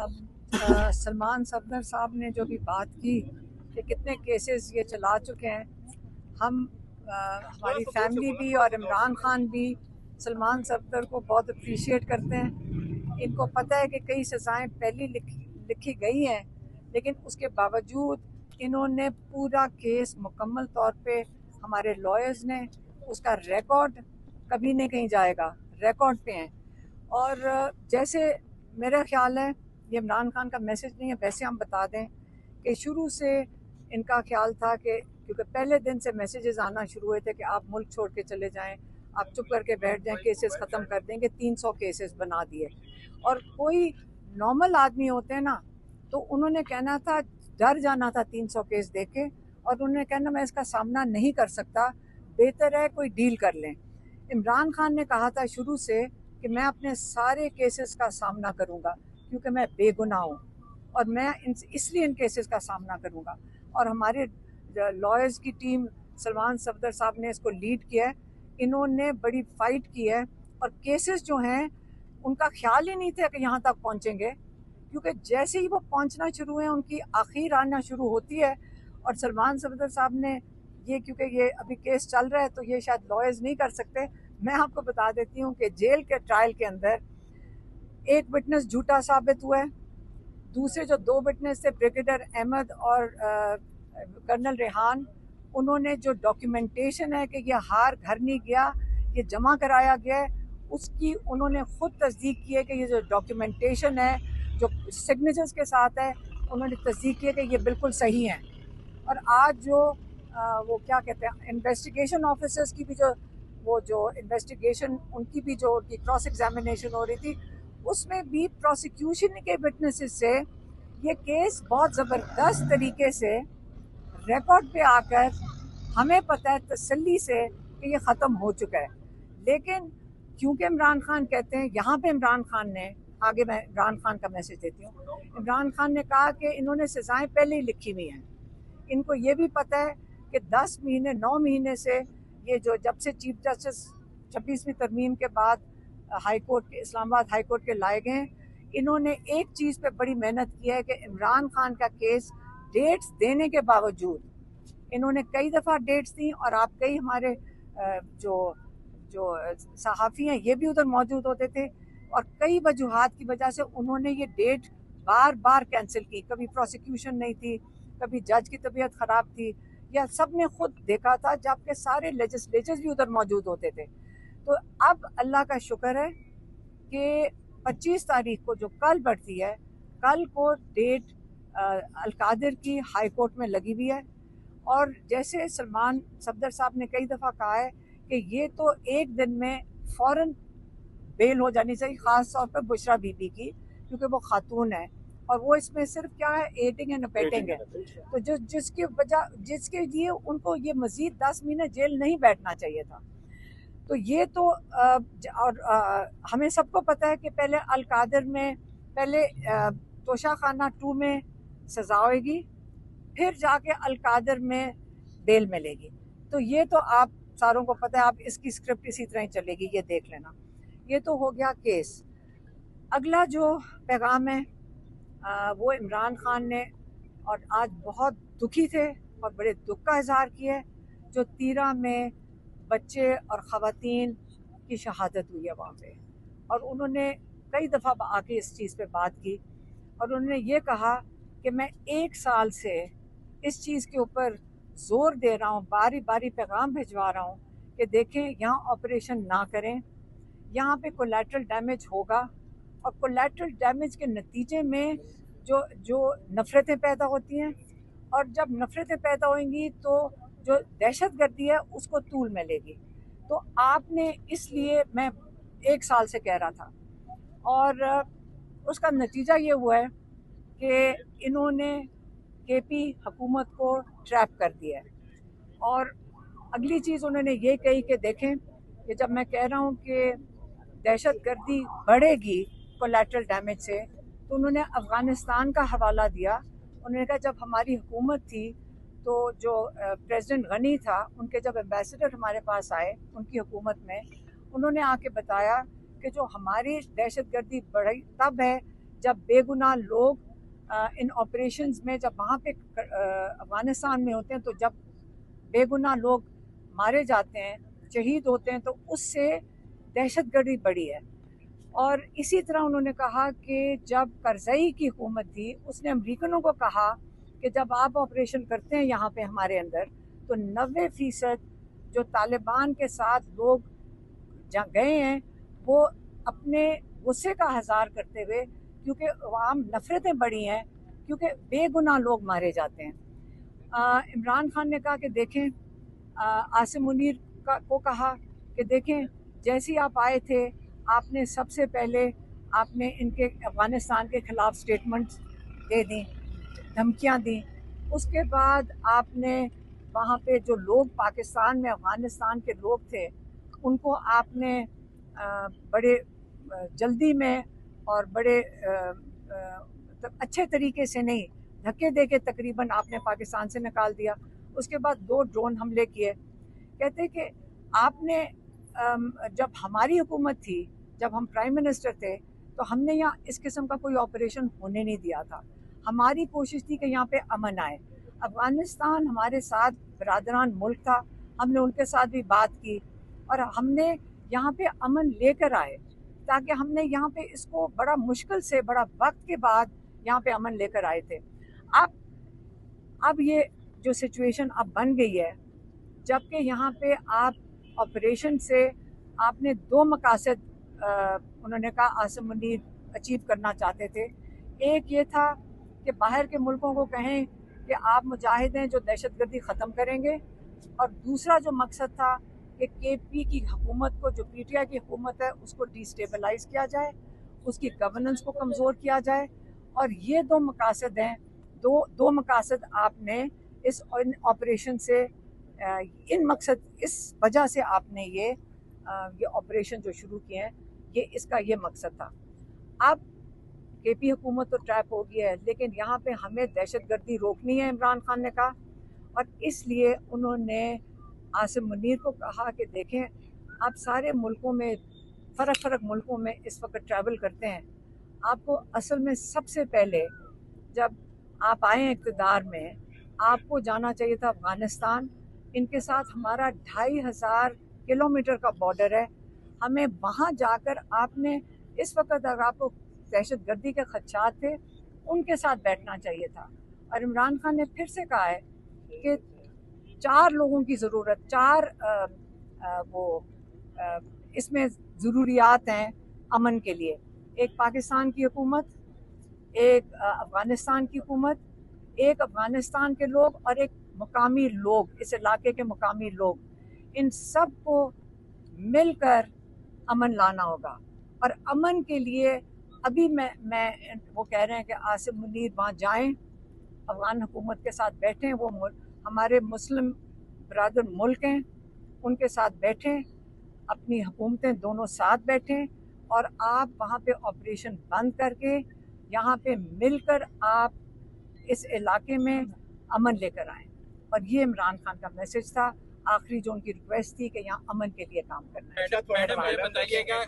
अब सलमान सफदर साहब ने जो भी बात की कि कितने केसेस ये चला चुके हैं, हम हमारी फैमिली भी और इमरान खान भी सलमान सफदर को बहुत अप्रिशिएट करते हैं। इनको पता है कि कई सज़ाएं पहले लिखी गई हैं, लेकिन उसके बावजूद इन्होंने पूरा केस मुकम्मल तौर पे, हमारे लॉयर्स ने उसका रिकॉर्ड कभी नहीं कहीं जाएगा, रिकॉर्ड पे हैं। और जैसे मेरा ख्याल है, ये इमरान खान का मैसेज नहीं है, वैसे हम बता दें कि शुरू से इनका ख्याल था कि क्योंकि पहले दिन से मैसेजेस आना शुरू हुए थे कि आप मुल्क छोड़ के चले जाएं, आप चुप करके बैठ जाएं, केसेस ख़त्म कर देंगे। 300 केसेस बना दिए। और कोई नॉर्मल आदमी होते हैं ना, तो उन्होंने कहना था, डर जाना था 300 केस देख के, और उन्होंने कहना मैं इसका सामना नहीं कर सकता, बेहतर है कोई डील कर लें। इमरान खान ने कहा था शुरू से कि मैं अपने सारे केसेस का सामना करूंगा क्योंकि मैं बेगुनाह हूँ, और मैं इसलिए इन केसेस का सामना करूंगा। और हमारे लॉयर्स की टीम, सलमान सफदर साहब ने इसको लीड किया है। इन्होंने बड़ी फाइट की है, और केसेस जो हैं उनका ख्याल ही नहीं था कि यहाँ तक पहुँचेंगे, क्योंकि जैसे ही वो पहुँचना शुरू है उनकी आखिर आना शुरू होती है। और सलमान सफदर साहब ने ये, क्योंकि ये अभी केस चल रहा है तो ये शायद लॉयर्स नहीं कर सकते, मैं आपको बता देती हूँ कि जेल के ट्रायल के अंदर एक विटनेस झूठा साबित हुआ है। दूसरे जो 2 विटनेस थे, ब्रिगेडियर अहमद और कर्नल रेहान, उन्होंने जो डॉक्यूमेंटेशन है कि ये हार घर नहीं गया, ये जमा कराया गया है, उसकी उन्होंने खुद तस्दीक की है कि ये जो डॉक्यूमेंटेशन है जो सिग्नेचर्स के साथ है, उन्होंने तस्दीक की है कि ये बिल्कुल सही हैं। और आज जो वो क्या कहते हैं, इन्वेस्टिगेशन ऑफिसर्स की भी जो इन्वेस्टिगेशन, उनकी भी जो उनकी क्रॉस एग्जामिनेशन हो रही थी, उसमें भी प्रोसिक्यूशन के विटनेसेस से ये केस बहुत ज़बरदस्त तरीके से रिकॉर्ड पे आकर हमें पता है तसल्ली से कि ये ख़त्म हो चुका है। लेकिन क्योंकि इमरान खान कहते हैं, यहाँ पे इमरान खान ने, आगे मैं इमरान खान का मैसेज देती हूँ, इमरान खान ने कहा कि इन्होंने सज़ाएं पहले ही लिखी हुई हैं। इनको ये भी पता है कि 10 महीने 9 महीने से ये जो जब से चीफ जस्टिस 26वीं तरमीम के बाद हाई कोर्ट के, इस्लामाबाद हाई कोर्ट के लाए गए, इन्होंने एक चीज़ पे बड़ी मेहनत की है कि इमरान खान का केस डेट्स देने के बावजूद, इन्होंने कई दफ़ा डेट्स दी, और आप कई हमारे जो जो सहाफ़ी हैं ये भी उधर मौजूद होते थे, और कई वजूहात की वजह से उन्होंने ये डेट बार बार कैंसिल की। कभी प्रोसिक्यूशन नहीं थी, कभी जज की तबीयत ख़राब थी, या सब ने खुद देखा था, जबकि सारे लेजिस्लेचर्स भी उधर मौजूद होते थे। तो अब अल्लाह का शुक्र है कि 25 तारीख को जो कल बढ़ती है, कल को डेट अलकादिर की हाई कोर्ट में लगी हुई है। और जैसे सलमान सफदर साहब ने कई दफ़ा कहा है कि ये तो एक दिन में फ़ौरन बेल हो जानी चाहिए, ख़ास तौर पर बुशरा बीबी की, क्योंकि वो खातून है, और वो इसमें सिर्फ क्या है, एडिंग एंड अबेटिंग है। तो जो जिसके लिए उनको ये मज़ीद 10 महीने जेल नहीं बैठना चाहिए था। तो ये तो हमें सबको पता है कि पहले अलकादिर में, पहले तोशा खाना 2 में सज़ा होगी, फिर जाके अलकादिर में बेल मिलेगी। तो ये तो आप सारों को पता है, आप इसकी स्क्रिप्ट इसी तरह ही चलेगी, ये देख लेना। ये तो हो गया केस। अगला जो पैगाम है वो इमरान खान ने, और आज बहुत दुखी थे और बड़े दुख का इजहार किया है, जो तीरा में बच्चे और ख़वातीन की शहादत हुई है वहाँ पे, और उन्होंने कई दफ़ा आके इस चीज़ पे बात की, और उन्होंने ये कहा कि मैं 1 साल से इस चीज़ के ऊपर ज़ोर दे रहा हूँ, बारी बारी पैगाम भिजवा रहा हूँ कि देखें यहाँ ऑपरेशन ना करें, यहाँ पे कोलैटरल डैमेज होगा, और कोलैटरल डैमेज के नतीजे में जो जो नफ़रतें पैदा होती हैं, और जब नफ़रतें पैदा होंगी तो जो दहशतगर्दी है उसको तूल मिलेगी। तो आपने, इसलिए मैं 1 साल से कह रहा था, और उसका नतीजा ये हुआ है कि इन्होंने केपी हुकूमत को ट्रैप कर दिया है। और अगली चीज़ उन्होंने ये कही कि देखें कि जब मैं कह रहा हूँ कि दहशतगर्दी बढ़ेगी कोलैटरल डैमेज से, तो उन्होंने अफ़गानिस्तान का हवाला दिया। उन्होंने कहा जब हमारी हुकूमत थी तो जो प्रेसिडेंट गनी था, उनके जब एम्बेसडर हमारे पास आए उनकी हुकूमत में, उन्होंने आके बताया कि जो हमारी दहशतगर्दी बढ़ी तब है जब बेगुनाह लोग इन ऑपरेशंस में, जब वहाँ पे अफगानिस्तान में होते हैं, तो जब बेगुनाह लोग मारे जाते हैं, शहीद होते हैं, तो उससे दहशतगर्दी बढ़ी है। और इसी तरह उन्होंने कहा कि जब करज़ई की हुकूमत थी, उसने अमरीकनों को कहा कि जब आप ऑपरेशन करते हैं यहाँ पे हमारे अंदर, तो 90% जो तालिबान के साथ लोग जहाँ गए हैं वो अपने गुस्से का इज़हार करते हुए, क्योंकि वहाँ नफ़रतें बढ़ी हैं, क्योंकि बेगुनाह लोग मारे जाते हैं। इमरान खान ने कहा कि देखें, आसिम मुनीर को कहा कि देखें, जैसे ही आप आए थे आपने सबसे पहले आपने इनके अफ़गानिस्तान के ख़िलाफ़ स्टेटमेंट्स दे दी, धमकियां दी। उसके बाद आपने वहाँ पे जो लोग पाकिस्तान में अफ़गानिस्तान के लोग थे उनको आपने बड़े जल्दी में और बड़े अच्छे तरीके से नहीं, धक्के दे के तकरीबन आपने पाकिस्तान से निकाल दिया। उसके बाद 2 ड्रोन हमले किए। कहते कि आपने जब हमारी हुकूमत थी, जब हम प्राइम मिनिस्टर थे, तो हमने यहाँ इस किस्म का कोई ऑपरेशन होने नहीं दिया था। हमारी कोशिश थी कि यहाँ पे अमन आए। अफ़गानिस्तान हमारे साथ बरादरान मुल्क था, हमने उनके साथ भी बात की और हमने यहाँ पे अमन लेकर आए, ताकि हमने यहाँ पे इसको बड़ा मुश्किल से, बड़ा वक्त के बाद यहाँ पे अमन लेकर आए थे। अब ये जो सिचुएशन अब बन गई है, जबकि यहाँ पे आप ऑपरेशन से आपने 2 मकासद उन्होंने कहा आसिम मुनीर अचीव करना चाहते थे। एक ये था कि बाहर के मुल्कों को कहें कि आप मुजाहिद हैं जो दहशतगर्दी ख़त्म करेंगे, और दूसरा जो मकसद था कि केपी की हुकूमत को, जो पीटीआई की हुकूमत है, उसको डिस्टेबलाइज किया जाए, उसकी गवर्नेंस को कमज़ोर किया जाए। और ये 2 मकासद हैं, दो मकासद आपने इस ऑपरेशन से, इन मकसद, इस वजह से आपने ये ऑपरेशन जो शुरू किए हैं, इसका ये मकसद था। अब केपी हुकूमत तो ट्रैप हो गई है, लेकिन यहाँ पे हमें दहशतगर्दी रोकनी है, इमरान खान ने कहा। और इसलिए उन्होंने आसिम मुनीर को कहा कि देखें, आप सारे मुल्कों में, फ़र्क मुल्कों में इस वक्त ट्रैवल करते हैं, आपको असल में सबसे पहले जब आप आए इक़्तिदार में, आपको जाना चाहिए था अफ़गानिस्तान। इनके साथ हमारा 2500 किलोमीटर का बॉर्डर है। हमें वहाँ जाकर आपने, इस वक्त अगर आपको दहशतगर्दी के खदशात थे, उनके साथ बैठना चाहिए था। और इमरान खान ने फिर से कहा है कि 4 लोगों की ज़रूरत, 4 इसमें ज़रूरियात हैं अमन के लिए। एक पाकिस्तान की हुकूमत, एक अफ़गानिस्तान की हुकूमत, एक अफ़गानिस्तान के लोग और एक मुकामी लोग, इस इलाके के मुकामी लोग। इन सब को मिलकर अमन लाना होगा। और अमन के लिए अभी मैं वो कह रहे हैं कि आसिम मुनीर वहाँ जाएं, अफ़गान हुकूमत के साथ बैठें, वो हमारे मुस्लिम बरादर मुल्क हैं, उनके साथ बैठें, अपनी हुकूमतें दोनों साथ बैठें, और आप वहाँ पे ऑपरेशन बंद करके यहाँ पे मिलकर आप इस इलाके में अमन लेकर आएँ। और ये इमरान खान का मैसेज था, आखिरी जो उनकी रिक्वेस्ट थी कि यहाँ अमन के लिए काम करना है।